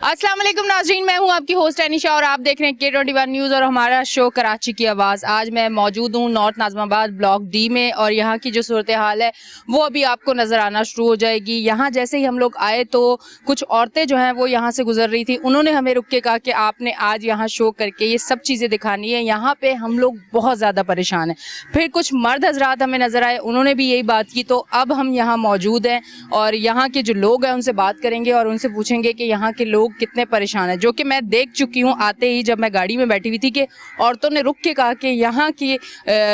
अस्सलाम वालेकुम नाज़रीन, मैं हूं आपकी होस्ट अनीशा और आप देख रहे हैं K21 न्यूज़ और हमारा शो कराची की आवाज़। आज मैं मौजूद हूं नॉर्थ नाज़िमाबाद ब्लॉक डी में और यहां की जो सूरत हाल है वो अभी आपको नज़र आना शुरू हो जाएगी। यहां जैसे ही हम लोग आए तो कुछ औरतें जो हैं वो यहां से गुजर रही थी, उन्होंने हमें रुक के कहा कि आपने आज यहाँ शो करके ये सब चीज़ें दिखानी है, यहाँ पर हम लोग बहुत ज़्यादा परेशान हैं। फिर कुछ मर्द हजरात हमें नज़र आए, उन्होंने भी यही बात की। तो अब हम यहाँ मौजूद हैं और यहाँ के जो लोग हैं उनसे बात करेंगे और उनसे पूछेंगे कि यहाँ के लोग कितने परेशान हैं, जो कि मैं देख चुकी हूँ आते ही जब मैं गाड़ी में बैठी हुई थी कि औरतों ने रुक के कहा कि यहाँ के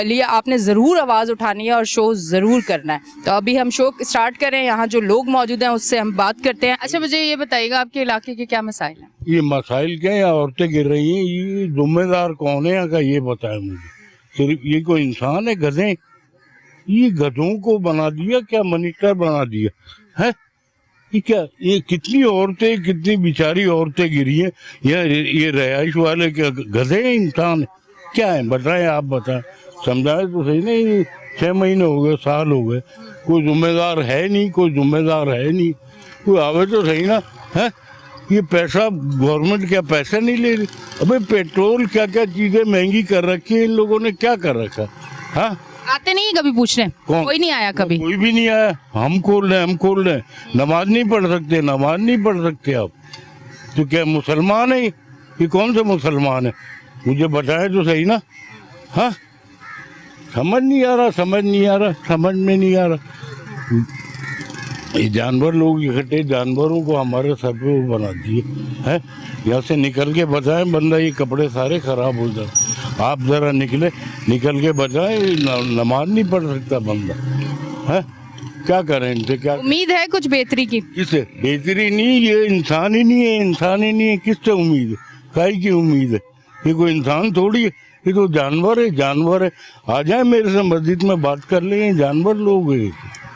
लिए आपने ज़रूर आवाज़ उठानी है और शो ज़रूर करना है। तो अभी हम शो स्टार्ट करें, यहाँ जो लोग मौजूद हैं उससे हम बात करते हैं। अच्छा, मुझे ये बताइएगा आपके इलाके के क्या मसाइल हैं? ये मसाइल क्या है, औरतें गिर रही हैं, ये जिम्मेदार कौन है का ये बताए मुझे। सिर्फ ये कोई इंसान है? गधे, ये गधों को बना दिया क्या, मॉनिटर बना दिया है? ये क्या, ये कितनी औरतें, कितनी बेचारी औरतें गिरी हैं। ये रहायश वाले क्या गधे हैं, इंसान है? क्या है बताएं, आप बताएं, समझाए तो सही। नहीं 6 महीने हो गए, साल हो गए, कोई जिम्मेदार है नहीं, कोई जिम्मेदार है नहीं, कोई आवे तो सही ना है। ये पैसा गवर्नमेंट क्या पैसा नहीं ले रही? अबे पेट्रोल क्या क्या चीजें महंगी कर रखी है इन लोगों ने, क्या कर रखा? हाँ, आते नहीं कभी पूछने? कोई नहीं आया कभी? कोई भी नहीं आया। हम खोल रहे हैं। नमाज नहीं पढ़ सकते आप तो क्या मुसलमान है? ये कौन सा मुसलमान है? मुझे बताए तो सही ना। हाँ, समझ में नहीं आ रहा। ये जानवर लोग इकट्ठे, जानवरों को हमारे सर पे वो बना दिए है। यहाँ से निकल के बचाएं बंदा, ये कपड़े सारे खराब हो जाए। आप जरा निकल के बचाएं, नमाज नहीं पढ़ सकता बंदा है। क्या करें इनसे? क्या उम्मीद है कुछ बेहतरी की? किससे बेहतरी? नहीं, ये इंसान ही नहीं है। किससे उम्मीद है? काहे की उम्मीद है? ये कोई इंसान थोड़ी है, ये तो जानवर है। आ जाए मेरे से मस्जिद में बात कर ले, जानवर लोग है।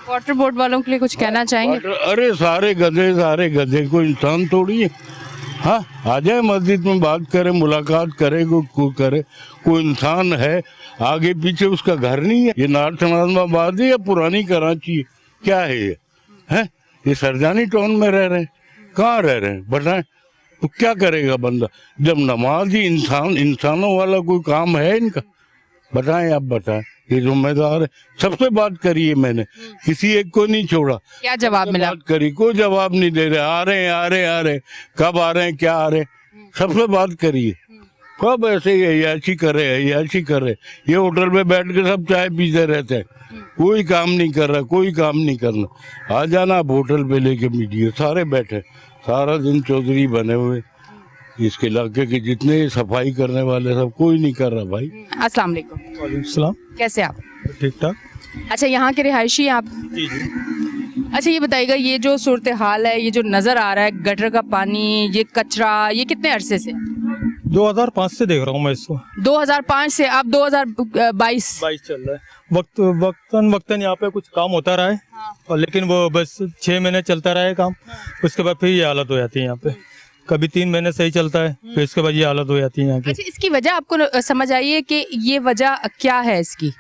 वाटर बोर्ड वालों के लिए कुछ कहना चाहेंगे? अरे सारे गधे, कोई इंसान थोड़ी है। हाँ, आ जाए मस्जिद में बात करे, मुलाकात करे, कोई इंसान है? आगे पीछे उसका घर नहीं है। ये नॉर्थ नाज़िमाबाद है या पुरानी कराची है? क्या है ये? है ये सरजानी टाउन में रह रहे हैं? कहाँ रह रहे हैं बताएं? तो क्या करेगा बंदा जब नमाज ही इंसानों वाला कोई काम है इनका? बताएं, आप बताएं। ये जिम्मेदार है। सबसे बात करी है मैंने, किसी एक को नहीं छोड़ा। क्या जवाब मिला? बात करी, कोई जवाब नहीं दे रहे। आ रहे हैं, कब आ रहे हैं, क्या आ रहे हैं, सबसे बात करी है। कब ऐसे अय्याशी करे। ये होटल में बैठ के सब चाय पीते रहते हैं, कोई काम नहीं करना। आ जाना आप होटल पे लेके मीडिया, सारे बैठे सारा दिन चौधरी बने हुए। इसके इलाके के जितने सफाई करने वाले सब कोई नहीं कर रहा भाई। अस्सलाम वालेकुम। वालेकुम सलाम। कैसे आप? ठीक ठाक। अच्छा, यहाँ के रिहायशी हैं आप? जी। अच्छा, ये बताइएगा, ये जो सूरत हाल है, ये जो नज़र आ रहा है, गटर का पानी, ये कचरा, ये कितने अरसे से? 2005 से देख रहा हूँ मैं इसको। 2005 से? अब 2022 चल रहा है। वक्तन यहाँ पे कुछ काम होता रहा है। हाँ। और लेकिन वो बस 6 महीने चलता रहा है काम। हाँ। उसके बाद फिर ये हालत हो जाती है यहाँ पे। कभी 3 महीने सही चलता है, फिर इसके बाद ये हालत हो जाती है यहाँ की। अच्छा, इसकी वजह आपको समझ आई है कि ये वजह क्या है इसकी?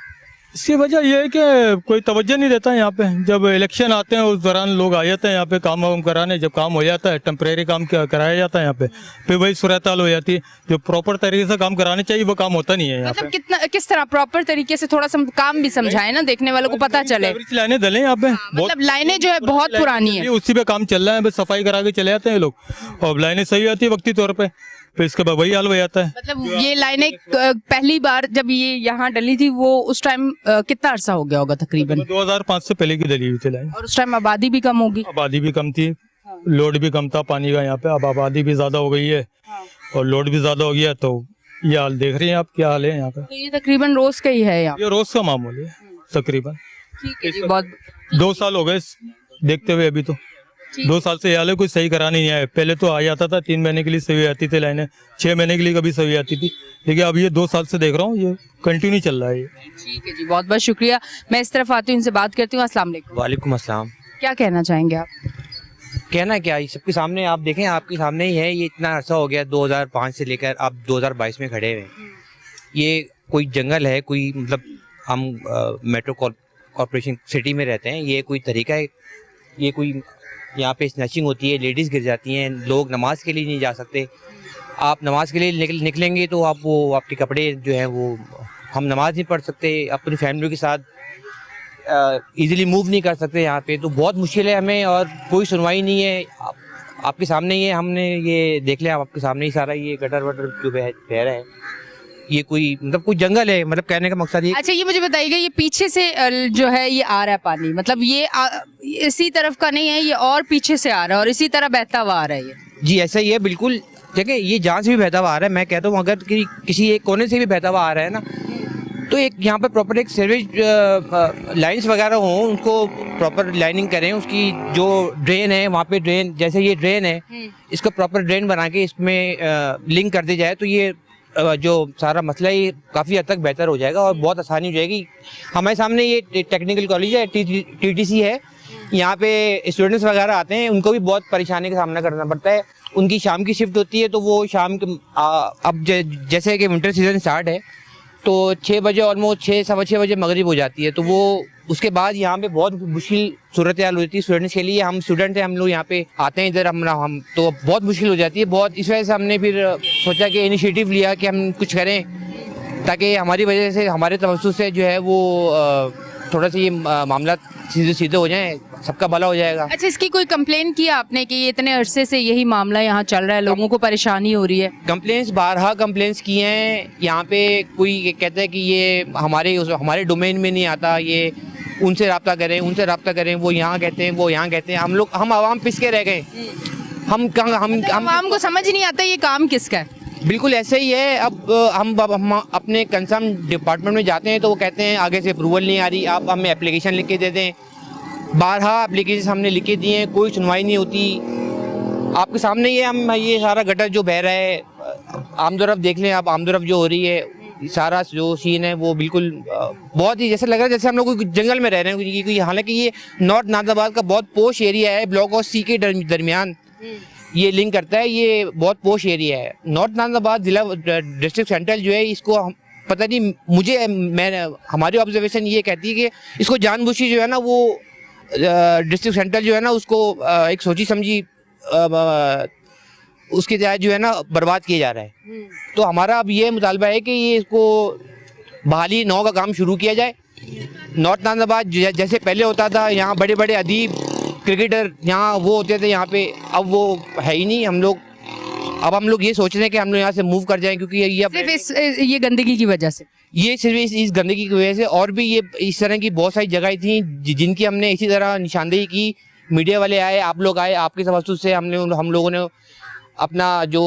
इसकी वजह ये है कि कोई तवज्जो नहीं देता है यहाँ पे। जब इलेक्शन आते हैं उस दौरान लोग आ जाते हैं यहाँ पे काम वाम कराने। जब काम हो जाता है, टेम्परेरी काम कराया जाता है यहाँ पे, फिर वही सूरत हाल हो जाती है। जो प्रॉपर तरीके से काम कराने चाहिए वो काम होता नहीं है यहाँ पे। किस तरह प्रॉपर तरीके से? थोड़ा सा काम भी समझाए ना, देखने वालों को पता चले। लाइनें डले यहाँ पे, मतलब लाइनें जो है बहुत पुरानी है, उसी पे काम चल रहा है, बस सफाई करा के चले जाते हैं लोग और लाइनें सही आती है वक्ती तौर पे, फिर इसके बाद वही हाल हो जाता है। मतलब ये लाइनें पहली बार जब ये यहाँ डली थी वो उस टाइम कितना अरसा हो गया होगा तकरीबन? 2005 से पहले की डली हुई थी लाइन। और उस टाइम आबादी भी कम होगी? आबादी भी कम थी। हाँ। लोड भी कम था पानी का यहाँ पे। अब आबादी भी ज्यादा हो गई है। हाँ। और लोड भी ज्यादा हो गया, तो ये हाल देख रही हैं आप, क्या हाल है यहाँ पे। तो ये तकरीबन रोज का ही है यहाँ? ये रोज का मामूल है तकरीबन। ठीक है जी, बहुत 2 साल हो गए देखते हुए। अभी तो 2 साल से हाल है, कुछ सही कराने नहीं आए। पहले तो आ जाता था, 3 महीने के लिए सही आती थी लाइनें, 6 महीने के लिए कभी सही आती थी, लेकिन अब ये 2 साल से देख रहा हूँ ये कंटिन्यू चल रहा है। ठीक है जी, बहुत बहुत शुक्रिया। मैं इस तरफ आती हूँ, इनसे बात करती हूँ। अस्सलाम वालेकुम। वालेकुम अस्सलाम। क्या कहना चाहेंगे आप? कहना क्या, ये सबके सामने आप देखें, आपके सामने ही है। ये इतना अर्सा हो गया 2005 से लेकर अब 2022 में खड़े हुए। ये कोई जंगल है, कोई मतलब हम मेट्रो कॉरपोरेशन सिटी में रहते हैं, ये कोई तरीका है? ये कोई यहाँ पे स्नैचिंग होती है, लेडीज़ गिर जाती हैं, लोग नमाज के लिए नहीं जा सकते। आप नमाज के लिए निकलेंगे तो आप वो आपके कपड़े जो हैं वो, हम नमाज नहीं पढ़ सकते, अपनी फैमिली के साथ इजीली मूव नहीं कर सकते यहाँ पे, तो बहुत मुश्किल है हमें और कोई सुनवाई नहीं है। आपके सामने ही है, हमने ये देख लिया आपके सामने ही सारा ये गटर वटर जो बह रहा है, ये कोई मतलब कोई जंगल है, मतलब कहने का मकसद ये। अच्छा, ये मुझे बताइएगा, ये पीछे से जो है ये आ रहा है पानी, मतलब ये इसी तरफ का नहीं है, ये और पीछे से आ रहा है और इसी तरह बहता हुआ आ रहा है ये? जी ऐसा ही है बिल्कुल। देखिए ये जहाँ से भी बहता हुआ आ रहा है, मैं कहता हूँ अगर किसी एक कोने से भी बहता हुआ आ रहा है ना, तो एक यहाँ पे प्रॉपर एक सीवरेज लाइंस वगैरह हों, उनको प्रॉपर लाइनिंग करें, उसकी जो ड्रेन है वहाँ पे ड्रेन, जैसे ये ड्रेन है इसको प्रॉपर ड्रेन बना के इसमें लिंक कर दी जाए तो ये जो सारा मसला है ये काफ़ी हद तक बेहतर हो जाएगा और बहुत आसानी हो जाएगी। हमारे सामने ये टेक्निकल कॉलेज है, TTC है, यहाँ पे स्टूडेंट्स वगैरह आते हैं, उनको भी बहुत परेशानी का सामना करना पड़ता है। उनकी शाम की शिफ्ट होती है तो वो शाम के अब जैसे कि विंटर सीजन स्टार्ट है तो 6 बजे ऑलमोस्ट 6-6:15 बजे मगरिब हो जाती है, तो वो उसके बाद यहाँ पे बहुत मुश्किल सूरत हाल होती है स्टूडेंट्स के लिए। हम स्टूडेंट हैं, हम लोग यहाँ पे आते हैं इधर, हम तो बहुत मुश्किल हो जाती है बहुत। इस वजह से हमने फिर सोचा कि इनिशिएटिव लिया कि हम कुछ करें ताकि हमारी वजह से, हमारे तवज्जुह से जो है वो थोड़ा सा ये मामला सीधे हो जाए, सबका भला हो जाएगा। अच्छा, इसकी कोई कंप्लेन किया आपने कि ये इतने अरसे से यही मामला यहाँ चल रहा है, लोगों को परेशानी हो रही है? कंप्लेंट्स बारहा कंप्लेंट्स किए हैं। यहाँ पे कोई कहता है कि ये हमारे डोमेन में नहीं आता, ये उनसे रब्ता करें, वो यहाँ कहते हैं, वो यहाँ कहते हैं। हम आवाम पिसके रह गए। हम आवाम को समझ नहीं आता ये काम किसका है? बिल्कुल ऐसे ही है। अब हम अपने कंसर्न डिपार्टमेंट में जाते हैं तो वो कहते हैं आगे से अप्रूवल नहीं आ रही, आप हमें एप्लीकेशन लिख के दे दें। बारहा एप्लीकेशन हमने लिख के दिए हैं, कोई सुनवाई नहीं होती। आपके सामने ही हम ये सारा गटर जो बह रहा है, आमदोरफ देख लें आप, आमदोरफ जो हो रही है, सारा जो सीन है वो बिल्कुल बहुत ही जैसे लग रहा है जैसे हम लोग जंगल में रह रहे हैं, क्योंकि हालांकि ये नॉर्थ नाज़िमाबाद का बहुत पोश एरिया है, ब्लॉक और C के दरमियान ये लिंक करता है, ये बहुत पोश एरिया है। नॉर्थ नाज़िमाबाद जिला डिस्ट्रिक्ट सेंट्रल जो है, इसको पता नहीं, हमारी ऑब्जर्वेशन ये कहती है कि इसको जानबूझी जो है ना वो डिस्ट्रिक्ट सेंट्रल जो है ना उसको एक सोची समझी उसके तहत जो है ना बर्बाद किया जा रहा है। तो हमारा अब ये मुतालबा है कि ये इसको बहाली नौ का काम शुरू किया जाए। नॉर्थ नाज़िमाबाद जैसे पहले होता था, यहाँ बड़े बड़े अदीब क्रिकेटर यहाँ वो होते थे यहाँ पे, अब वो है ही नहीं। हम लोग ये सोच रहे हैं कि हम लोग यहाँ से मूव कर जाएं, क्योंकि सिर्फ ये गंदगी की वजह से, ये सिर्फ इस गंदगी की वजह से, और भी ये इस तरह की बहुत सारी जगह थी जिनकी हमने इसी तरह निशानदेही की। मीडिया वाले आए, आप लोग आए, आपके तवज्जुह से हम लोगों ने अपना जो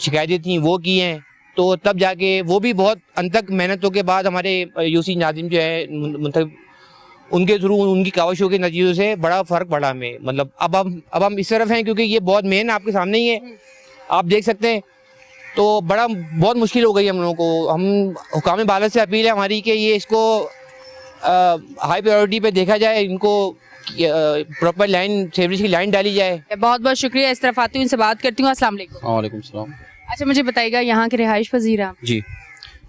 शिकायतें थी वो की हैं, तो तब जाके वो भी बहुत अनथक मेहनतों के बाद हमारे यूसी नाज़िम जो है उनके थ्रू, उनकी काविशों के नतीजों से बड़ा फ़र्क पड़ा हमें। मतलब अब हम इस तरफ हैं क्योंकि ये बहुत मेन आपके सामने ही है, आप देख सकते हैं। तो बहुत मुश्किल हो गई हम लोगों को। हम हुकाम बाला से अपील है हमारी कि ये इसको हाई प्रायोरिटी पे देखा जाए, इनको प्रॉपर लाइन, सीवरेज की लाइन डाली जाए। बहुत बहुत शुक्रिया। इस तरफ आती हूँ, इनसे बात करती हूँ। अस्सलाम वालेकुम। वालेकुम सलाम। अच्छा, मुझे बताइएगा, यहाँ के रिहाइश पजीर आप जी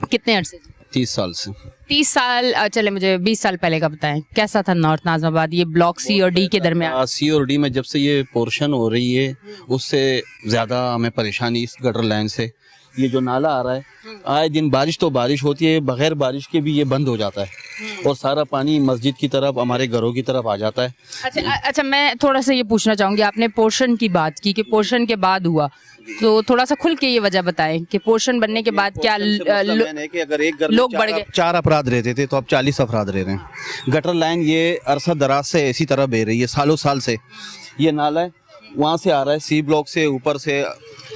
कितने अरसे? 30 साल से। 30 साल। चले मुझे 20 साल पहले का बताएं, कैसा था नॉर्थ नाज़िमाबाद, ये ब्लॉक C और D के दरमियान? C और D में जब से ये पोर्शन हो रही है उससे ज़्यादा हमें परेशानी इस गटर लाइन से। ये जो नाला आ रहा है, आए दिन बारिश तो बारिश होती है, बगैर बारिश के भी ये बंद हो जाता है और सारा पानी मस्जिद की तरफ, हमारे घरों की तरफ आ जाता है। अच्छा, मैं थोड़ा सा ये पूछना चाहूँगी, आपने पोर्शन की बात की कि पोर्शन के बाद हुआ, तो थोड़ा सा खुल के ये वजह बताएं कि पोर्शन बनने के बाद क्या कि अगर एक घर में लोग बढ़ गए, 4 अफराद रहते थे तो अब 40 अफराद रह रहे हैं। गटर लाइन ये अरसा दराज से इसी तरह बह रही है, सालों साल से। ये नाला है वहाँ से आ रहा है, C ब्लॉक से ऊपर से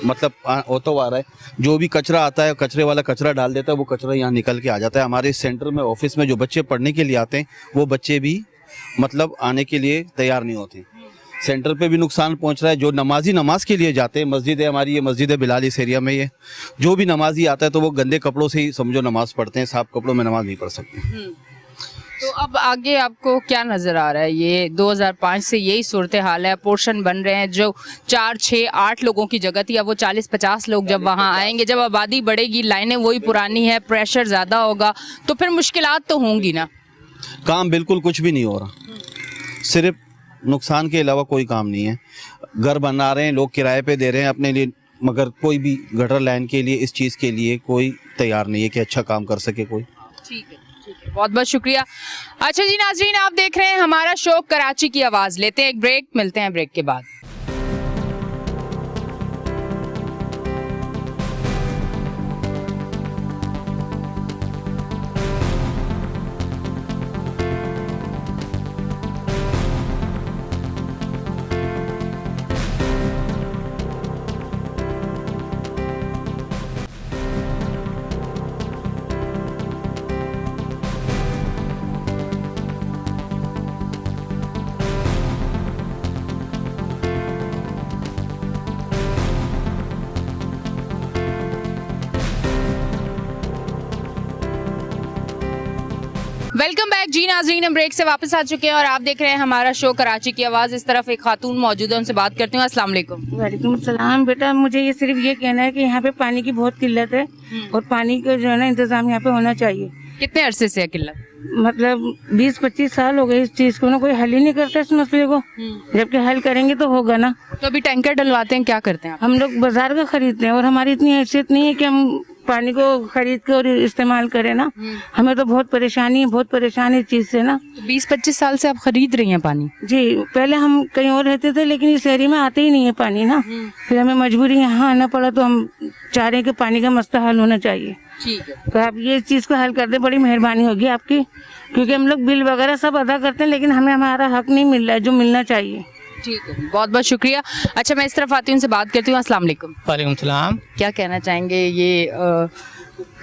मतलब होता हुआ आ रहा है। जो भी कचरा आता है, कचरे वाला कचरा डाल देता है, वो कचरा यहाँ निकल के आ जाता है। हमारे सेंटर में, ऑफिस में जो बच्चे पढ़ने के लिए आते हैं, वो बच्चे भी मतलब आने के लिए तैयार नहीं होते। सेंटर पे भी नुकसान पहुंच रहा है। जो नमाजी नमाज के लिए जाते हैं, मस्जिद है हमारी, ये मस्जिद है बिलाल इस एरिया में, ये जो भी नमाजी आता है तो वो गंदे कपड़ों से ही समझो नमाज पढ़ते हैं, साफ कपड़ों में नमाज नहीं पढ़ सकते। तो अब आगे आपको क्या नजर आ रहा है? ये 2005 से यही सूरत हाल है, पोर्शन बन रहे हैं, जो 4, 6, 8 लोगों की जगह थी, अब वो 40-50 लोग जब वहाँ आएंगे, जब आबादी बढ़ेगी, लाइनें वही पुरानी है, प्रेशर ज़्यादा होगा, तो फिर मुश्किलात तो होंगी ना। काम बिल्कुल कुछ भी नहीं हो रहा, सिर्फ नुकसान के अलावा कोई काम नहीं है। घर बना रहे हैं लोग, किराए पे दे रहे हैं अपने लिए, मगर कोई भी गटर लाइन के लिए, इस चीज़ के लिए कोई तैयार नहीं है कि अच्छा काम कर सके कोई। ठीक है, बहुत बहुत शुक्रिया। अच्छा जी नाज़रीन, आप देख रहे हैं हमारा शो कराची की आवाज़। लेते हैं एक ब्रेक, मिलते हैं ब्रेक के बाद। वेलकम बैक जी नाज़रीन, हम ब्रेक से वापस आ चुके हैं और आप देख रहे हैं हमारा शो कराची की आवाज़। इस तरफ एक खातून मौजूद है, उनसे बात करती हूँ। अस्सलाम वालेकुम। वालेकुम सलाम। बेटा मुझे ये सिर्फ ये कहना है कि यहाँ पे पानी की बहुत किल्लत है और पानी का जो है ना इंतजाम यहाँ पे होना चाहिए। कितने अरसे से है किल्लत? मतलब 20-25 साल हो गए इस चीज को ना, कोई हल ही नहीं करता इस मसले को। जबकि हल करेंगे तो होगा ना। तो अभी टैंकर डलवाते हैं, क्या करते हैं आप? हम लोग बाजार का खरीदते हैं और हमारी इतनी हैसियत नहीं है कि हम पानी को खरीद कर और इस्तेमाल करें ना। हमें तो बहुत परेशानी है, बहुत परेशानी इस चीज से ना। तो 20-25 साल से आप खरीद रही हैं पानी? जी, पहले हम कहीं और रहते थे लेकिन इस एरिया में आते ही नहीं है पानी ना। फिर हमें मजबूरी यहाँ आना पड़ा, तो हम चाह रहे हैं कि पानी का मसला हल होना चाहिए। ठीक है, तो आप ये चीज को हल कर दे, बड़ी मेहरबानी होगी आपकी। क्योंकि हम लोग बिल वगैरह सब अदा करते हैं लेकिन हमें हमारा हक नहीं मिल रहा है जो मिलना चाहिए। ठीक है, बहुत बहुत शुक्रिया। अच्छा, मैं इस तरफ आती हूँ, उनसे बात करती हूँ। अस्सलाम वालेकुम। वालेकुम सलाम। क्या कहना चाहेंगे? ये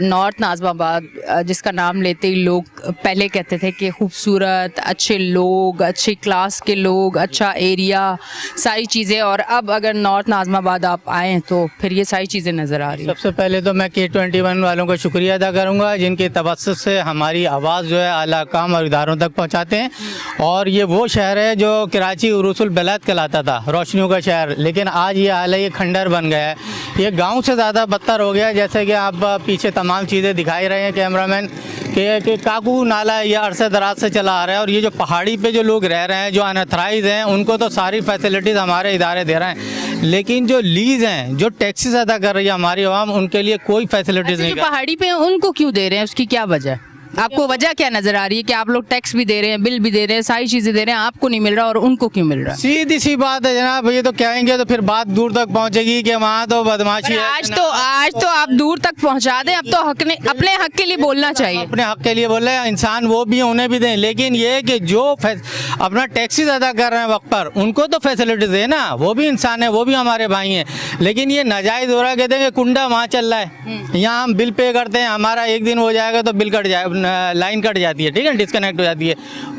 नॉर्थ नाज़िमाबाद जिसका नाम लेते ही लोग पहले कहते थे कि खूबसूरत, अच्छे लोग, अच्छी क्लास के लोग, अच्छा एरिया, सारी चीज़ें, और अब अगर नॉर्थ नाज़िमाबाद आप आएँ तो फिर ये सारी चीज़ें नज़र आ रही हैं। सबसे पहले तो मैं K21 वालों का शुक्रिया अदा करूंगा जिनके तवस्सुत से हमारी आवाज़ जो है आला काम और इदारों तक पहुंचाते हैं। और ये वो शहर है जो कराची उरूसुल बलद कहलाता था, रोशनियों का शहर, लेकिन आज ये हाल है, ये खंडर बन गया है। ये गाँव से ज़्यादा बदतर हो गया है। जैसे कि आप पीछे तमाम चीज़ें दिखाई रहे हैं कैमरामैन कि काकू नाला ये अरसे दराज से चला आ रहा है। और ये जो पहाड़ी पे जो लोग रह रहे हैं, जो अनथराइज हैं, उनको तो सारी फैसिलिटीज़ हमारे इदारे दे रहे हैं, लेकिन जो लीज हैं, जो टैक्सेस अदा कर रही है हमारी आवाम, उनके लिए कोई फैसिलिटीज़ नहीं। जो पहाड़ी पे हैं, उनको क्यों दे रहे हैं? उसकी क्या वजह है? आपको वजह क्या नजर आ रही है कि आप लोग टैक्स भी दे रहे हैं, बिल भी दे रहे हैं, सारी चीजें दे रहे हैं, आपको नहीं मिल रहा और उनको क्यों मिल रहा है? सीधी सी बात है जनाब, ये तो कहेंगे तो फिर बात दूर तक पहुंचेगी कि वहाँ तो बदमाशी है। आज तो आप दूर तक पहुंचा दें। अब तो अपने हक के लिए बोलना चाहिए। अपने हक के लिए बोल रहे हैं, इंसान वो भी हैं, उन्हें भी दें, लेकिन ये है कि जो अपना टैक्सेस अदा कर रहे हैं वक्त पर, उनको तो फैसिलिटीज है ना। वो भी इंसान है, वो भी हमारे भाई हैं। लेकिन ये नाजायज हो रहा है, कहते हैं कि कुंडा वहाँ चल रहा है, यहाँ हम बिल पे करते हैं, हमारा एक दिन हो जाएगा तो बिल कट जाए, लाइन कट जाती है, ठीक है, डिस्कनेक्ट हो जाती है,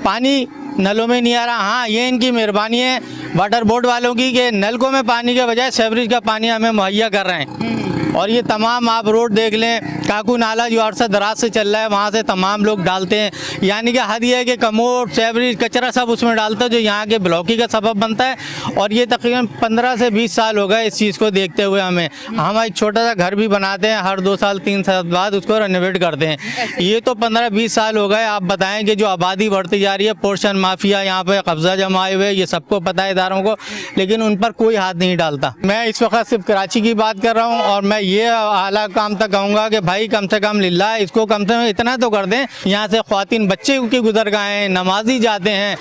पानी नलों में नहीं आ रहा। हाँ, ये इनकी मेहरबानी है वाटर बोर्ड वालों की कि नलकों में पानी के बजाय सीवरेज का पानी हमें मुहैया कर रहे हैं। और ये तमाम आप रोड देख लें, काकू नाला जो अरसा दराज से चल रहा है, वहाँ से तमाम लोग डालते हैं। यानी कि हद ये है कि कमोड, सेवरेज, कचरा सब उसमें डालता है, जो यहाँ के ब्लॉकी का सबब बनता है। और ये तकरीबन 15 से 20 साल हो गए इस चीज़ को देखते हुए हमें। हम एक छोटा सा घर भी बनाते हैं, हर 2 साल 3 साल बाद उसको रेनोवेट करते हैं। ये तो 15-20 साल हो गए। आप बताएं कि जो आबादी बढ़ती जा रही है, पोर्शन माफिया यहाँ पे कब्जा जमाए हुए, ये सबको पता है इदारों को, लेकिन उन पर कोई हाथ नहीं डालता। मैं इस वक्त सिर्फ कराची की बात कर रहा हूँ और मैं ये आला काम तक कहूँगा कि भाई कम से कम लिल्लाह इसको कम से कम इतना तो कर दें, यहाँ से ख्वातीन बच्चे की गुजर गए हैं, नमाजी जाते हैं,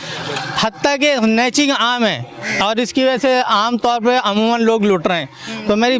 हत्ता के स्नैचिंग आम है और इसकी वजह से आम तौर पे अमूमन लोग लुट रहे हैं। तो मेरी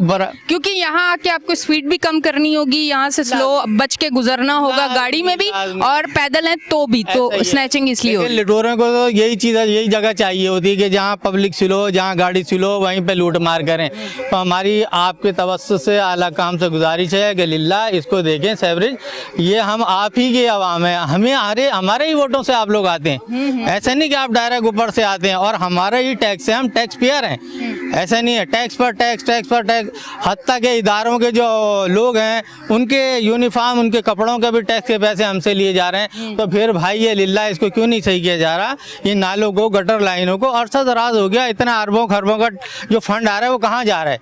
क्योंकि यहाँ आके आपको स्पीड भी कम करनी होगी, यहाँ से स्लो बच के गुजरना होगा, गाड़ी में भी और पैदल है तो भी, तो स्नैचिंग इसलिए होगी। लुटेरों को तो यही चीज़, यही जगह चाहिए होती है कि जहाँ पब्लिक स्लो, जहाँ गाड़ी स्लो, वहीं पे लूट मार करें। तो हमारी आपके तवस्सुत से आला काम से गुजारिश है कि लिल्लाह इसको देखें सेवरेज, ये हम आप ही के अवाम है, हमें हमारे ही वोटों से आप लोग आते हैं, ऐसा नहीं कि आप डायरेक्ट ऊपर से आते हैं और हमारा ही टैक्स टैक्स है, हम टैक्स पेयर हैं, ऐसा नहीं है। टैक्स पर टैक्स, टैक्स पर टैक्स। हत्ता के इदारों के जो लोग हैं उनके यूनिफॉर्म, उनके कपड़ों के भी टैक्स के पैसे हमसे लिए जा रहे हैं। तो फिर भाई ये लिल्ला इसको क्यों नहीं सही किया जा रहा? ये नालों को, गटर लाइनों को अरसा दराज हो गया, इतना अरबों खरबों का जो फंड आ रहा है वो कहाँ जा रहा है?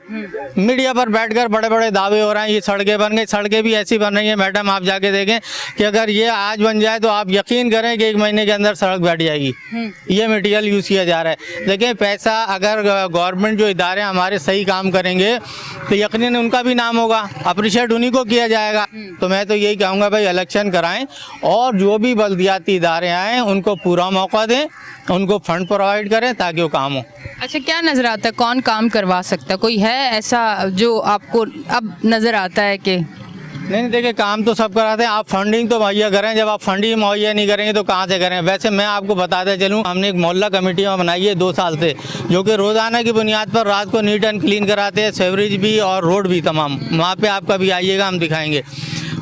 मीडिया पर बैठकर बड़े बड़े दावे हो रहे हैं, ये सड़कें बन गई। सड़कें भी ऐसी बन रही है मैडम, आप जाके देखें कि अगर ये आज बन जाए तो आप यकीन करें कि 1 महीने के अंदर सड़क बैठ जाएगी। ये मटेरियल यूज़ किया जा रहा है। देखिए पैसा अगर गवर्नमेंट जो इदारे हमारे सही काम करेंगे तो यकीनन उनका भी नाम होगा, अप्रिशिएट उन्हीं को किया जाएगा। तो मैं तो यही कहूँगा भाई इलेक्शन कराएं और जो भी बल्दियाती इदारे आएँ उनको पूरा मौका दें, उनको फंड प्रोवाइड करें ताकि वो काम हो। अच्छा, क्या नजर आता है कौन काम करवा सकता है? कोई है ऐसा जो आपको अब नजर आता है कि नहीं देखिए काम तो सब कराते हैं, आप फंडिंग तो मुहैया करें। जब आप फंडिंग मुहैया नहीं करेंगे तो कहाँ से करें? वैसे मैं आपको बताते चलूँ, हमने एक मोहल्ला कमेटी बनाई है 2 साल से, जो कि रोज़ाना की बुनियाद पर रात को नीट एंड क्लीन कराते हैं, सेवरेज भी और रोड भी तमाम। वहाँ पे आप कभी आइएगा, हम दिखाएंगे।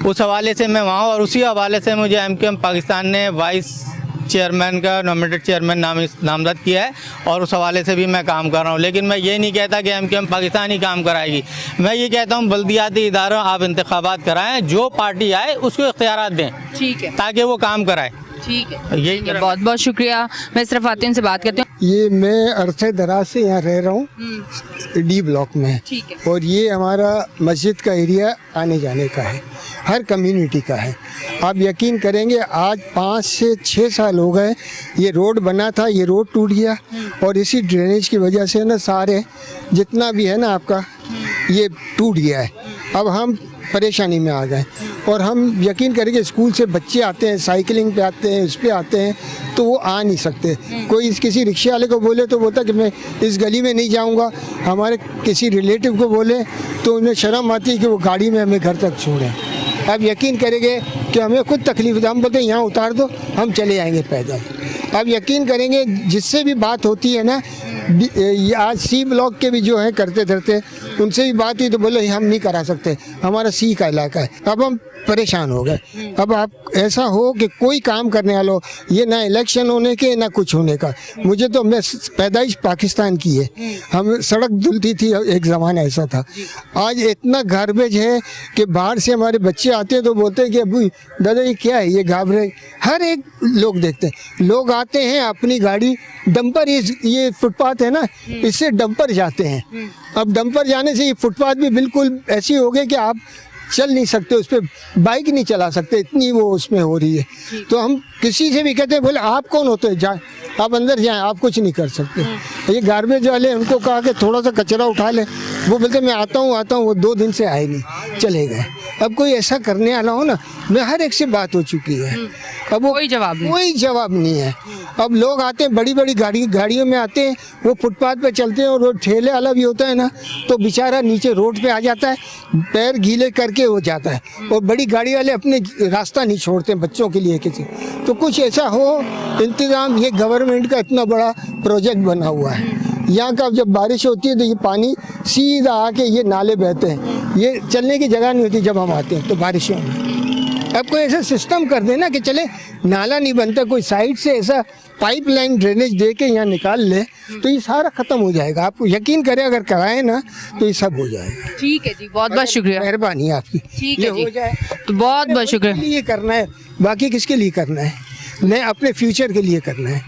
उस हवाले से मैं वहाँ, और उसी हवाले से मुझे MQM पाकिस्तान ने वाइस चेयरमैन का नॉमिनेटेड चेयरमैन नामजद किया है और उस हवाले से भी मैं काम कर रहा हूँ। लेकिन मैं ये नहीं कहता कि MQM पाकिस्तान ही काम कराएगी। मैं ये कहता हूँ बल्दियाती इदारों आप इंतखाबात कराएं, जो पार्टी आए उसको इख्तियारात दें, ठीक है, ताकि वो काम कराए। ठीक है, यही ठीक है, बहुत बहुत शुक्रिया। मैं सिर्फ आतिन से बात करती हूँ। ये मैं अरसे दराज से यहाँ रह रहा हूँ, D ब्लॉक में, ठीक है। और ये हमारा मस्जिद का एरिया आने जाने का है, हर कम्युनिटी का है। आप यकीन करेंगे आज 5 से 6 साल हो गए ये रोड बना था, ये रोड टूट गया और इसी ड्रेनेज की वजह से ना सारे जितना भी है ना आपका ये टूट गया है। अब हम परेशानी में आ गए और हम यकीन करेंगे स्कूल से बच्चे आते हैं, साइकिलिंग पे आते हैं, इस पे आते हैं, तो वो आ नहीं सकते। कोई किसी रिक्शे वाले को बोले तो बोलता कि मैं इस गली में नहीं जाऊंगा। हमारे किसी रिलेटिव को बोले तो उन्हें शर्म आती है कि वो गाड़ी में हमें घर तक छोड़ें। अब यकीन करेंगे कि हमें खुद तकलीफ है, हम बोलते हैं यहाँ उतार दो, हम चले आएंगे पैदल। अब यकीन करेंगे जिससे भी बात होती है ना, आज C ब्लॉक के भी जो हैं करते धरते, उनसे भी बात हुई तो बोले हम नहीं करा सकते, हमारा C का इलाका है। अब हम परेशान हो गए। अब आप ऐसा हो कि कोई काम करने वाला हो, ये ना इलेक्शन होने के ना कुछ होने का। मुझे तो, मैं पैदाइश पाकिस्तान की है, हम सड़क धुलती थी, एक ज़माना ऐसा था। आज इतना गार्बेज है कि बाहर से हमारे बच्चे आते हैं तो बोलते हैं कि अभी दादा ये क्या है, ये गाबरे। हर एक लोग देखते हैं, लोग आते हैं अपनी गाड़ी डंपर, ये फुटपाथ है ना, इससे डंपर जाते हैं। अब डंपर जाने से ये फुटपाथ भी बिल्कुल ऐसी हो गई कि आप चल नहीं सकते, उस पर बाइक नहीं चला सकते, इतनी वो उसमें हो रही है। तो हम किसी से भी कहते हैं, बोले आप कौन होते हैं, जाए आप अंदर जाएं, आप कुछ नहीं कर सकते। ये गार्बेज वाले, उनको कहा कि थोड़ा सा कचरा उठा ले, वो बोलते मैं आता हूँ, वो 2 दिन से आए नहीं, चले गए। अब कोई ऐसा करने वाला हो ना, मैं हर एक से बात हो चुकी है, अब वो कोई जवाब नहीं है। अब लोग आते हैं बड़ी बड़ी गाड़ियों में आते हैं, वो फुटपाथ पे चलते हैं और वो ठेले वाला भी होता है ना, तो बेचारा नीचे रोड पे आ जाता है, पैर गीले करके हो जाता है। और बड़ी गाड़ी वाले अपने रास्ता नहीं छोड़ते बच्चों के लिए किसी। तो कुछ ऐसा हो इंतज़ाम, ये गवर्नमेंट का इतना बड़ा प्रोजेक्ट बना हुआ है, यहाँ का जब बारिश होती है तो ये पानी सीधा आके ये नाले बहते हैं, ये चलने की जगह नहीं होती जब हम आते हैं तो बारिशों में। अब कोई ऐसा सिस्टम कर देना कि चले, नाला नहीं बनता, कोई साइड से ऐसा पाइपलाइन ड्रेनेज दे के यहाँ निकाल ले तो ये सारा ख़त्म हो जाएगा। आप यकीन करें, अगर कराएं ना तो ये सब हो जाएगा। ठीक है जी, बहुत बहुत शुक्रिया, मेहरबानी आपकी। ठीक ये है जी, हो जाए तो बहुत बहुत शुक्रिया। ये करना है, बाकी किसके लिए करना है, नहीं अपने फ्यूचर के लिए करना है।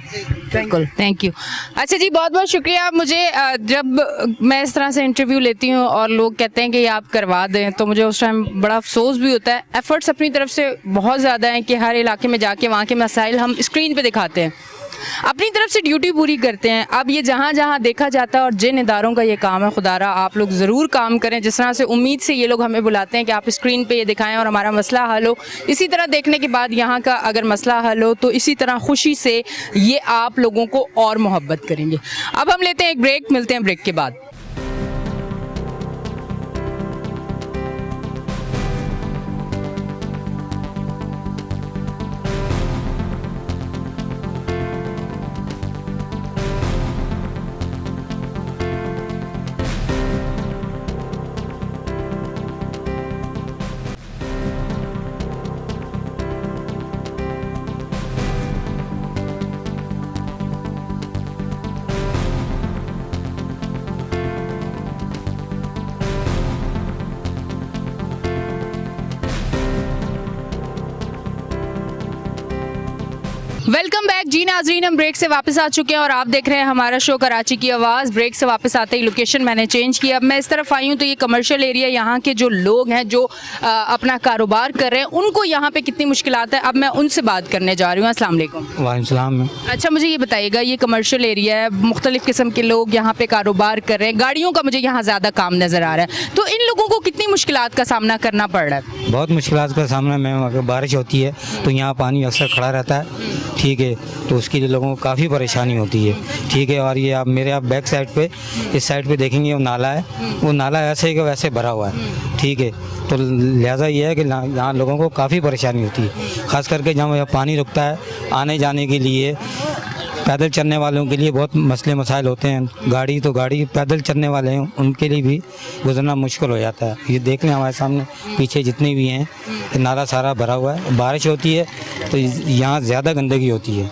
Thank you. अच्छा जी, बहुत बहुत शुक्रिया। मुझे जब मैं इस तरह से इंटरव्यू लेती हूँ और लोग कहते हैं कि ये आप करवा दें, तो मुझे उस टाइम बड़ा अफसोस भी होता है। एफर्ट्स अपनी तरफ से बहुत ज़्यादा हैं कि हर इलाके में जाके वहाँ के मसाइल हम स्क्रीन पे दिखाते हैं, अपनी तरफ से ड्यूटी पूरी करते हैं। अब ये जहाँ जहाँ देखा जाता है और जिन इदारों का ये काम है, खुदारा आप लोग ज़रूर काम करें। जिस तरह से उम्मीद से ये लोग हमें बुलाते हैं कि आप स्क्रीन पे ये दिखाएं और हमारा मसला हल हो, इसी तरह देखने के बाद यहाँ का अगर मसला हल हो तो इसी तरह खुशी से ये आप लोगों को और मोहब्बत करेंगे। अब हम लेते हैं एक ब्रेक, मिलते हैं ब्रेक के बाद। जी नाजरीन, हम ब्रेक से वापस आ चुके हैं और आप देख रहे हैं हमारा शो कराची की आवाज़। ब्रेक से वापस आते ही लोकेशन मैंने चेंज की। अब मैं इस तरफ आई हूँ तो ये कमर्शियल एरिया, यहाँ के जो लोग हैं जो अपना कारोबार कर रहे हैं, उनको यहाँ पे कितनी मुश्किलात है, अब मैं उनसे बात करने जा रही हूँ। अस्सलाम वालेकुम। वालेकुम सलाम। अच्छा, मुझे ये बताइएगा, ये कमर्शियल एरिया है, मुख्तलिफ किस्म के लोग यहाँ पे कारोबार कर रहे हैं, गाड़ियों का मुझे यहाँ ज़्यादा काम नज़र आ रहा है, तो इन लोगों को कितनी मुश्किलात का सामना करना पड़ रहा है? बहुत मुश्किलात का सामना में, अगर बारिश होती है तो यहाँ पानी अक्सर खड़ा रहता है, ठीक है, तो उसके लिए लोगों को काफ़ी परेशानी होती है, ठीक है। और ये आप बैक साइड पे, इस साइड पे देखेंगे वो नाला है, वो नाला ऐसे ही वैसे भरा हुआ है, ठीक है, तो लिहाजा ये है कि यहाँ लोगों को काफ़ी परेशानी होती है, ख़ास करके जहाँ पानी रुकता है आने जाने के लिए, पैदल चलने वालों के लिए बहुत मसले मसाइल होते हैं। गाड़ी तो गाड़ी, पैदल चलने वाले हैं उनके लिए भी गुजरना मुश्किल हो जाता है। ये देख लें हमारे सामने पीछे जितने भी हैं, नाला सारा भरा हुआ है, बारिश होती है तो यहाँ ज़्यादा गंदगी होती है,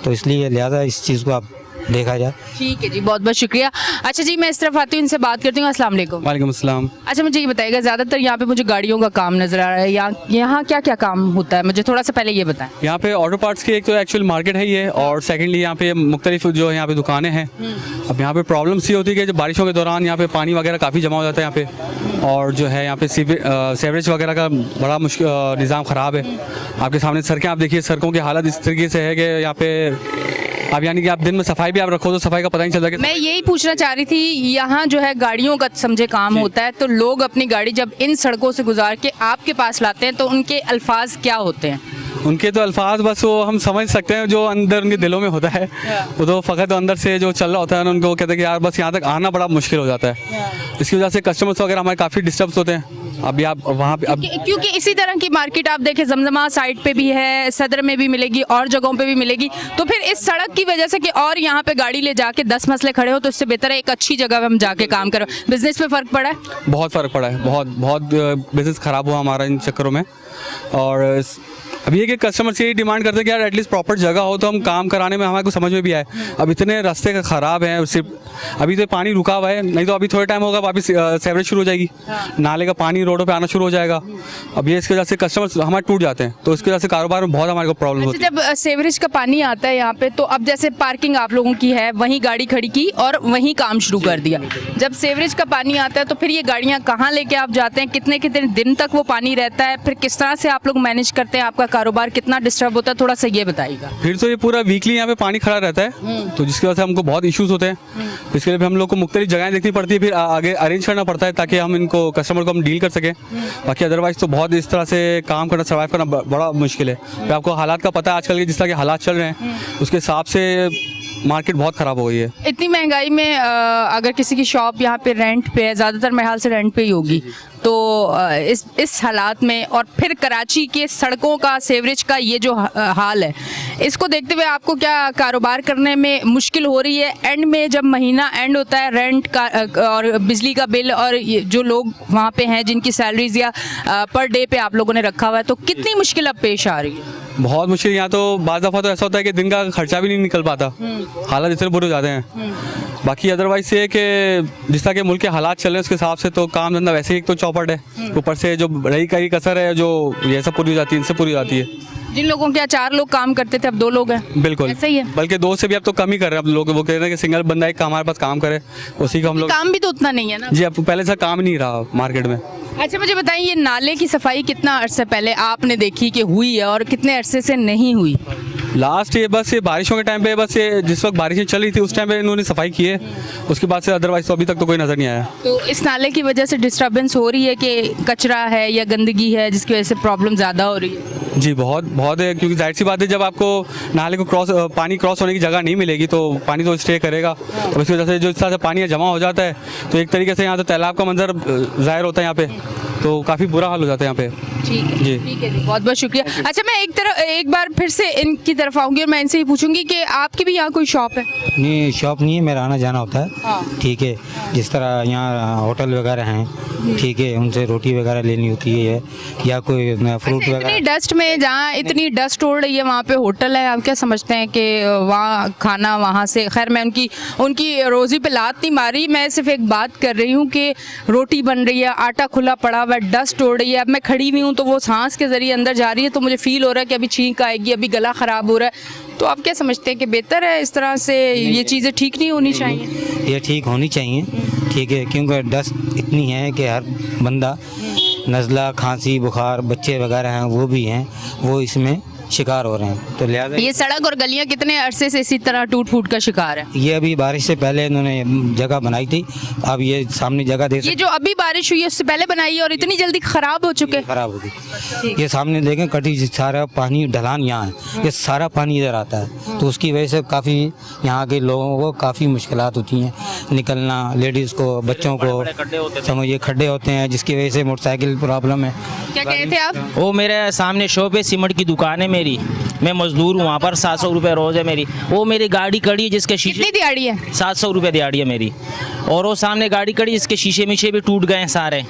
तो इसलिए लिहाजा इस चीज़ को आप देखा जाए। ठीक है जी, बहुत बहुत शुक्रिया। अच्छा जी, मैं इस तरफ आती हूँ, इनसे बात करती हूँ। अस्सलाम वालेकुम। वालेकुम अस्सलाम। अच्छा, मुझे ये बताइएगा, ज़्यादातर यहाँ पे मुझे गाड़ियों का काम नज़र आ रहा है, यहाँ क्या क्या काम होता है, मुझे थोड़ा सा पहले ये बताएं। यहाँ पे ऑटो पार्ट्स की एक तो एक्चुअल मार्केट है ये, और सेकेंडली यहाँ पे मुख्तलिफ जो है यहाँ पे दुकानें हैं। अब यहाँ पे प्रॉब्लम्स ये होती है कि जब बारिशों के दौरान यहाँ पे पानी वगैरह काफ़ी जमा हो जाता है यहाँ पे, और जो है यहाँ पे सीवरेज वगैरह का बड़ा मुश्किल निज़ाम ख़राब है। आपके सामने सड़कें आप देखिए, सड़कों की हालत इस तरीके से है कि यहाँ पे अब यानी कि आप दिन में सफाई भी आप रखो तो सफाई का पता नहीं चलता कि। मैं यही पूछना चाह रही थी, यहाँ जो है गाड़ियों का समझे काम होता है, तो लोग अपनी गाड़ी जब इन सड़कों से गुजार के आपके पास लाते हैं तो उनके अल्फाज क्या होते हैं? उनके तो अल्फाज बस वो हम समझ सकते हैं जो अंदर उनके दिलों में होता है, वो तो फ़कत अंदर से जो चल रहा होता है उनको कहते हैं कि यार बस यहाँ तक आना बड़ा मुश्किल हो जाता है। इसकी वजह से कस्टमर्स वगैरह हमारे काफ़ी डिस्टर्ब होते हैं। अभी आप वहाँ पे क्योंकि इसी तरह की मार्केट आप देखें, जमजमा साइड पे भी है, सदर में भी मिलेगी और जगहों पे भी मिलेगी, तो फिर इस सड़क की वजह से कि और यहाँ पे गाड़ी ले जाके 10 मसले खड़े हो, तो इससे बेहतर है एक अच्छी जगह पे हम जाके काम करें। बिजनेस पे फ़र्क पड़ा है? बहुत फ़र्क पड़ा है, बहुत बिजनेस ख़राब हुआ हमारा इन चक्करों में। और अभी ये कि कस्टमर्स यही डिमांड करते हैं कि यार एटलीस्ट प्रॉपर जगह हो तो हम काम कराने में हमारे को समझ में भी आए। अब इतने रास्ते ख़राब हैं, सिर्फ अभी तो पानी रुका हुआ है, नहीं तो अभी थोड़े टाइम होगा वापस सीवरेज शुरू हो जाएगी, नाले का पानी रोडों पे आना शुरू हो जाएगा। अब ये इसकी वजह से कस्टमर्स हमारे टूट जाते हैं, तो इसकी वजह से कारोबार में बहुत हमारे को प्रॉब्लम होती है। जब सीवरेज का पानी आता है यहाँ पे, तो अब जैसे पार्किंग आप लोगों की है, वहीं गाड़ी खड़ी की और वहीं काम शुरू कर दिया। जब सीवरेज का पानी आता है तो फिर ये गाड़ियाँ कहाँ लेके आप जाते हैं, कितने कितने दिन तक वो पानी रहता है, फिर किस तरह से आप लोग मैनेज करते हैं, आपका कारोबार कितना डिस्टर्ब होता है, थोड़ा सा ये बताइएगा। फिर तो ये पूरा वीकली यहाँ पे पानी खड़ा रहता है, तो जिसकी वजह से हमको बहुत इश्यूज होते हैं। इसके लिए भी हम लोग को मुख्तलिफ जगहें देखनी पड़ती है, फिर आगे अरेंज करना पड़ता है ताकि हम इनको कस्टमर को हम डील कर सकें। बाकी अदरवाइज तो बहुत इस तरह से काम करना, सर्वाइव करना बड़ा मुश्किल है। फिर आपको हालात का पता है आजकल के, जिस तरह के हालात चल रहे हैं उसके हिसाब से मार्केट बहुत ख़राब हो गई है। इतनी महंगाई में अगर किसी की शॉप यहाँ पे रेंट पे है, ज़्यादातर मेरे ख्याल से रेंट पे ही होगी, तो इस हालात में और फिर कराची के सड़कों का, सीवरेज का ये जो हाल है, इसको देखते हुए आपको क्या कारोबार करने में मुश्किल हो रही है? एंड में जब महीना एंड होता है, रेंट का और बिजली का बिल, और जो लोग वहाँ पे हैं जिनकी सैलरीज या पर डे पे आप लोगों ने रखा हुआ है, तो कितनी मुश्किल अब पेश आ रही है? बहुत मुश्किल। यहाँ तो बाज़ दफ़ा तो ऐसा होता है कि दिन का खर्चा भी नहीं निकल पाता, हालात इतने बुरे हो जाते हैं। बाकी अदरवाइज ये कि जिस तरह के मुल्क के हालात चल रहे हैं उसके हिसाब से तो काम धंधा वैसे ही एक तो चौपट है, ऊपर से जो रही कई कसर है जो ये सब पूरी हो जाती है, इनसे पूरी हो जाती है। जिन लोगों के 4 लोग काम करते थे अब 2 लोग हैं। बिल्कुल ऐसा ही है, बल्कि 2 से भी अब तो कम ही कर रहे हैं। अब लोग वो कह रहे हैं कि सिंगल बंदा एक हमारे पास काम करे, उसी का हम लोग। काम भी तो उतना नहीं है ना जी, अब पहले से काम नहीं रहा मार्केट में। अच्छा, मुझे बताइए, ये नाले की सफाई कितना अरसे पहले आपने देखी कि हुई है और कितने अरसे से नहीं हुई? लास्ट ये बस ये बारिशों के टाइम पे, बस ये जिस वक्त बारिशें चल रही थी उस टाइम पे इन्होंने सफाई की है, उसके बाद से अदरवाइज तो अभी तक तो कोई नज़र नहीं आया। तो इस नाले की वजह से डिस्टर्बेंस हो रही है कि कचरा है या गंदगी है जिसकी वजह से प्रॉब्लम ज़्यादा हो रही है? जी बहुत है, क्योंकि जाहिर सी बात है जब आपको नाले को पानी क्रॉस होने की जगह नहीं मिलेगी तो पानी तो स्टे करेगा, और इसकी वजह से जो इस तरह से पानी जमा हो जाता है तो एक तरीके से यहाँ तो तालाब का मंजर ज़ाहिर होता है यहाँ पे, तो काफ़ी बुरा हाल हो जाता है यहाँ पे। ठीक है जी, ठीक है जी, बहुत बहुत शुक्रिया। अच्छा, मैं एक बार फिर से इनकी तरफ आऊँगी और मैं इनसे ही पूछूंगी कि आपकी भी यहाँ कोई शॉप है? नहीं, शॉप नहीं है, मेरा आना जाना होता है, ठीक है। जिस तरह यहाँ होटल वगैरह हैं ठीक है, उनसे रोटी वगैरह लेनी होती है या कोई फ्रूट इतनी वगैरह। डस्ट में, जहाँ इतनी डस्ट उड़ रही है वहाँ पे होटल है, आप क्या समझते हैं कि वहाँ खाना वहाँ से, खैर मैं उनकी रोज़ी पे लात नहीं मारी, मैं सिर्फ एक बात कर रही हूँ कि रोटी बन रही है, आटा खुला पड़ा हुआ है, डस्ट उड़ रही है, अब मैं खड़ी हुई हूँ तो वो सांस के ज़रिए अंदर जा रही है, तो मुझे फील हो रहा है कि अभी छींक आएगी, अभी गला ख़राब हो रहा है। तो आप क्या समझते हैं कि बेहतर है इस तरह से, ये चीज़ें ठीक नहीं होनी चाहिए? ये ठीक होनी चाहिए, ठीक है, क्योंकि डस्ट इतनी है कि हर बंदा नज़ला, खांसी, बुखार, बच्चे वगैरह हैं वो भी हैं, वो इसमें शिकार हो रहे हैं। तो लिहाजा ये सड़क और गलियां कितने अरसे से इसी तरह टूट फूट का शिकार है? ये अभी बारिश से पहले इन्होंने जगह बनाई थी, अब ये सामने जगह दे ये जो अभी बारिश हुई है उससे पहले बनाई है और इतनी जल्दी खराब हो चुके हैं? खराब हो गई। ये सामने देखें कटी, सारा पानी ढलान यहाँ है, ये सारा पानी इधर आता है, तो उसकी वजह से काफ़ी यहाँ के लोगों को काफ़ी मुश्किलात होती हैं, निकलना, लेडीज़ को, बच्चों को, समझिए खड्डे होते हैं जिसकी वजह से मोटरसाइकिल प्रॉब्लम है। क्या कहे थे आप? वो मेरे सामने शॉप है, सीमेंट की दुकान है मेरी, मैं मजदूर हूँ वहाँ पर, 700 रुपये रोज़ है मेरी। वो मेरी गाड़ी खड़ी है जिसके शीशे, कितनी दिहाड़ी है? 700 रुपये दिहाड़ी है मेरी। और वो सामने गाड़ी खड़ी जिसके शीशे मीशे भी टूट गए हैं सारे।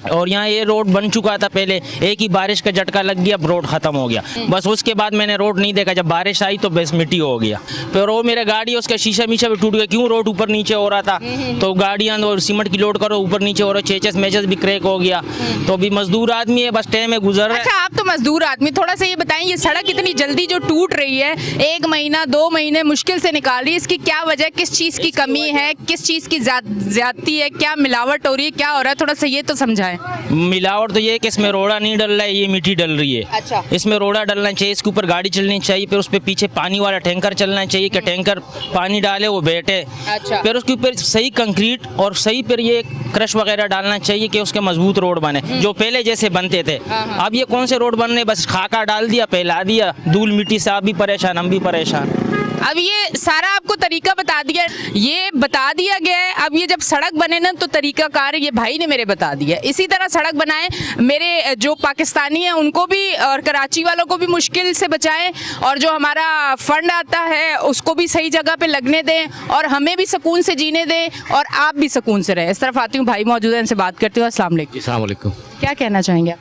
और यहाँ ये रोड बन चुका था पहले, एक ही बारिश का झटका लग गया, अब रोड ख़त्म हो गया। बस उसके बाद मैंने रोड नहीं देखा, जब बारिश आई तो बस मिट्टी हो गया। फिर वो मेरे गाड़ी उसका शीशा मीशा भी टूट गया, क्यों रोड ऊपर नीचे हो रहा था, तो गाड़ियाँ और सीमेंट की लोड करो ऊपर नीचे हो रहा, चेचस मेचस भी क्रैक हो गया। तो अभी मजदूर आदमी है, बस टाइम में गुजर रहा है। अच्छा, आप तो मजदूर आदमी, थोड़ा सा ये बताएं, ये सड़क इतनी जल्दी जो टूट रही है, 1 महीना 2 महीने मुश्किल से निकाल रही है, इसकी क्या वजह, किस चीज़ की कमी है, किस चीज़ की ज्यादती है, क्या मिलावट हो रही है, क्या हो रहा है, थोड़ा सा ये तो समझाएं। मिलावट तो ये है कि इसमें रोड़ा नहीं डल रहा है, ये मिट्टी डल रही है। अच्छा। इसमें रोड़ा डलना चाहिए, इसके ऊपर गाड़ी चलनी चाहिए, फिर उस पे पीछे पानी वाला टैंकर चलना चाहिए कि टैंकर पानी डाले वो बैठे। अच्छा। फिर उसके ऊपर सही कंक्रीट और सही फिर ये क्रश वगैरह डालना चाहिए कि उसके मजबूत रोड बने, जो पहले जैसे बनते थे। अब ये कौन से रोड बन रहे, बस खाका डाल दिया, फैला दिया, धूल मिट्टी से आप भी परेशान, हम भी परेशान। अब ये सारा आपको तरीका बता दिया, ये बता दिया गया है। अब ये जब सड़क बने ना तो तरीकाकार ये भाई ने मेरे बता दिया, इसी तरह सड़क बनाएं, मेरे जो पाकिस्तानी हैं उनको भी और कराची वालों को भी मुश्किल से बचाएं, और जो हमारा फंड आता है उसको भी सही जगह पे लगने दें, और हमें भी सुकून से जीने दें, और आप भी सुकून से रहें। इस तरफ आती हूँ, भाई मौजूद है, इनसे बात करती हूँ। अस्सलाम वालेकुम। अस्सलाम वालेकुम। क्या कहना चाहेंगे आप?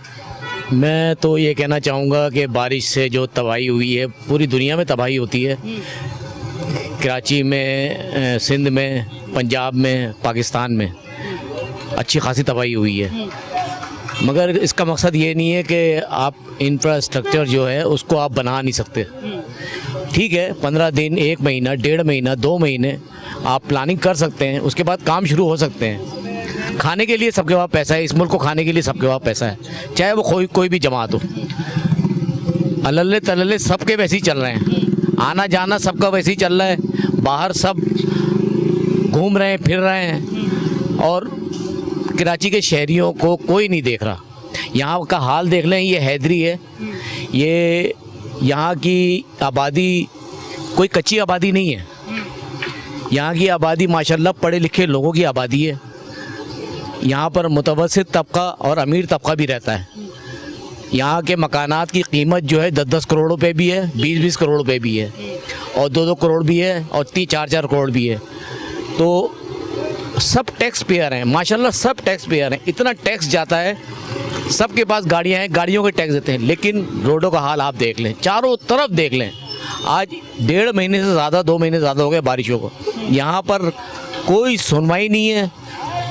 मैं तो ये कहना चाहूँगा कि बारिश से जो तबाही हुई है, पूरी दुनिया में तबाही होती है, कराची में, सिंध में, पंजाब में, पाकिस्तान में अच्छी खासी तबाही हुई है। मगर इसका मकसद ये नहीं है कि आप इंफ्रास्ट्रक्चर जो है उसको आप बना नहीं सकते। ठीक है, 15 दिन, 1 महीना, 1.5 महीना, 2 महीने आप प्लानिंग कर सकते हैं, उसके बाद काम शुरू हो सकते हैं। खाने के लिए सबके पास पैसा है, इस मुल्क को खाने के लिए सबके पास पैसा है, चाहे वो कोई भी जमात हो। अल्ले तल्ले सबके वैसे ही चल रहे हैं, आना जाना सबका वैसे ही चल रहा है, बाहर सब घूम रहे हैं, फिर रहे हैं, और कराची के शहरियों को कोई नहीं देख रहा। यहाँ का हाल देख लें, ये हैदरी है, ये यहाँ की आबादी कोई कच्ची आबादी नहीं है, यहाँ की आबादी माशाल्लाह पढ़े लिखे लोगों की आबादी है। यहाँ पर मुतवस्सित तबका और अमीर तबका भी रहता है। यहाँ के मकानात की कीमत जो है 10-10 करोड़ रुपए भी है, 20-20 करोड़ रुपए भी है, और 2-2 करोड़ भी है, और 3-4 करोड़ भी है। तो सब टैक्स पेयर हैं, माशाल्लाह सब टैक्स पेयर हैं। इतना टैक्स जाता है, सबके पास गाड़ियाँ हैं, गाड़ियों के टैक्स देते हैं, लेकिन रोडों का हाल आप देख लें, चारों तरफ देख लें। आज 1.5 महीने से ज़्यादा, 2 महीने ज़्यादा हो गए बारिशों को, यहाँ पर कोई सुनवाई नहीं है,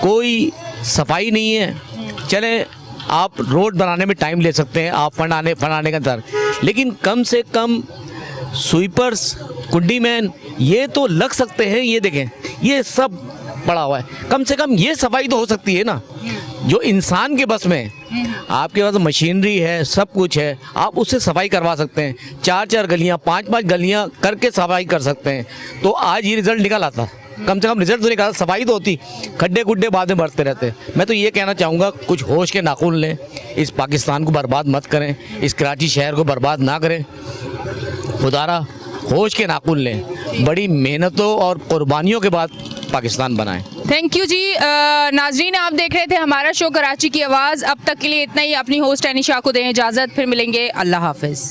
कोई सफाई नहीं है। चले आप रोड बनाने में टाइम ले सकते हैं, आप फंड आने का अंतर, लेकिन कम से कम स्वीपर्स, कुंडी मैन ये तो लग सकते हैं। ये देखें, ये सब पड़ा हुआ है, कम से कम ये सफाई तो हो सकती है ना, जो इंसान के बस में है। आपके पास मशीनरी है, सब कुछ है, आप उससे सफाई करवा सकते हैं। 4-4 गलियां, 5-5 गलियां करके सफाई कर सकते हैं, तो आज ये रिजल्ट निकल आता। कम से कम रिजल्ट तो निकाला, सफाई तो होती, खड्डे गुड्डे बाद में बढ़ते रहते। मैं तो ये कहना चाहूँगा, कुछ होश के नाखून लें, इस पाकिस्तान को बर्बाद मत करें, इस कराची शहर को बर्बाद ना करें, खुदारा होश के नाखून लें, बड़ी मेहनतों और कुर्बानियों के बाद पाकिस्तान बनाएं। थैंक यू जी। नाजरीन, आप देख रहे थे हमारा शो कराची की आवाज़। अब तक के लिए इतना ही। अपनी होस्ट एनिशा को दें इजाज़त, फिर मिलेंगे। अल्लाह हाफिज़।